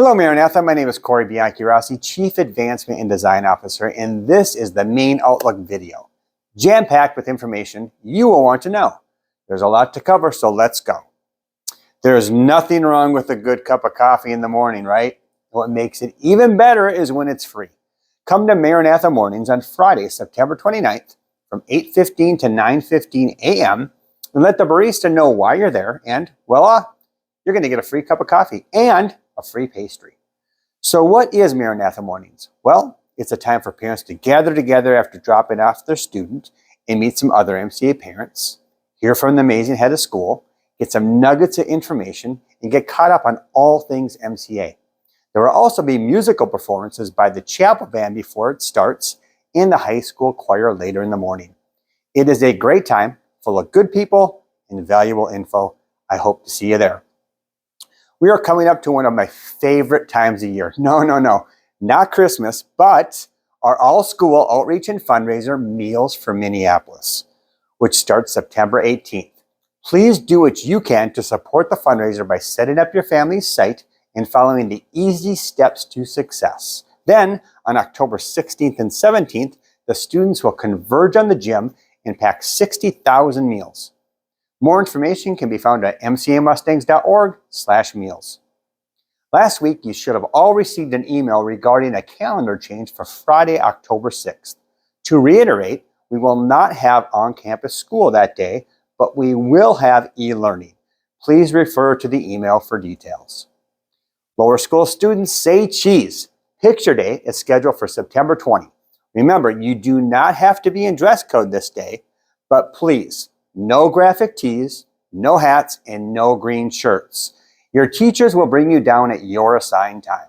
Hello, Maranatha. My name is Corey Bianchi-Rossi, Chief Advancement and Design Officer, and this is the main Outlook video, jam-packed with information you will want to know. There's a lot to cover, so let's go. There's nothing wrong with a good cup of coffee in the morning, right? What makes it even better is when it's free. Come to Maranatha Mornings on Friday, September 29th from 8:15 to 9:15 a.m. and let the barista know why you're there, and voila, you're going to get a free cup of coffee and a free pastry. So what is Maranatha Mornings? Well, it's a time for parents to gather together after dropping off their student and meet some other MCA parents, hear from the amazing head of school, get some nuggets of information, and get caught up on all things MCA. There will also be musical performances by the chapel band before it starts and the high school choir later in the morning. It is a great time full of good people and valuable info. I hope to see you there. We are coming up to one of my favorite times of year. No, not Christmas, but our all-school outreach and fundraiser, Meals for Minneapolis, which starts September 18th. Please do what you can to support the fundraiser by setting up your family's site and following the easy steps to success. Then, on October 16th and 17th, the students will converge on the gym and pack 60,000 meals. More information can be found at mcamustangs.org/meals. Last week, you should have all received an email regarding a calendar change for Friday, October 6th. To reiterate, we will not have on-campus school that day, but we will have e-learning. Please refer to the email for details. Lower school students, say cheese. Picture Day is scheduled for September 20. Remember, you do not have to be in dress code this day, but please, no graphic tees, no hats, and no green shirts. Your teachers will bring you down at your assigned time.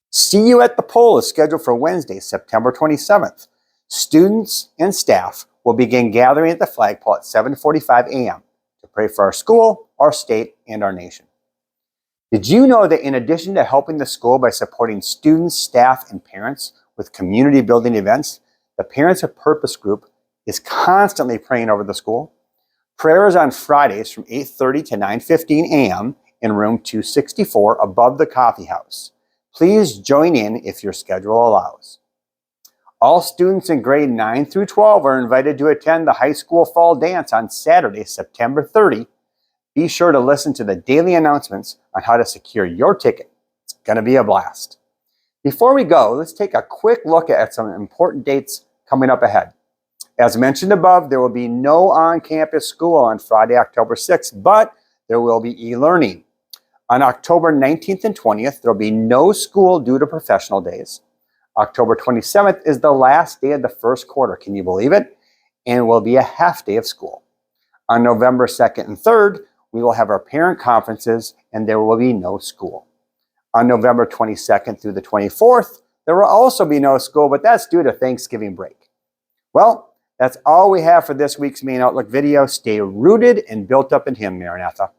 See You at the Pole is scheduled for Wednesday, September 27th. Students and staff will begin gathering at the flagpole at 7:45 a.m. to pray for our school, our state, and our nation. Did you know that in addition to helping the school by supporting students, staff, and parents with community building events, the Parents of Purpose group is constantly praying over the school? Prayer is on Fridays from 8:30 to 9:15 a.m. in room 264 above the coffee house. Please join in if your schedule allows. All students in grade 9 through 12 are invited to attend the high school fall dance on Saturday, September 30. Be sure to listen to the daily announcements on how to secure your ticket. It's going to be a blast. Before we go, let's take a quick look at some important dates coming up ahead. As mentioned above, there will be no on-campus school on Friday, October 6th, but there will be e-learning. On October 19th and 20th, there will be no school due to professional days. October 27th is the last day of the first quarter. Can you believe it? And it will be a half day of school. On November 2nd and 3rd, we will have our parent conferences and there will be no school. On November 22nd through the 24th, there will also be no school, but that's due to Thanksgiving break. Well, that's all we have for this week's Main Outlook video. Stay rooted and built up in Him, Maranatha.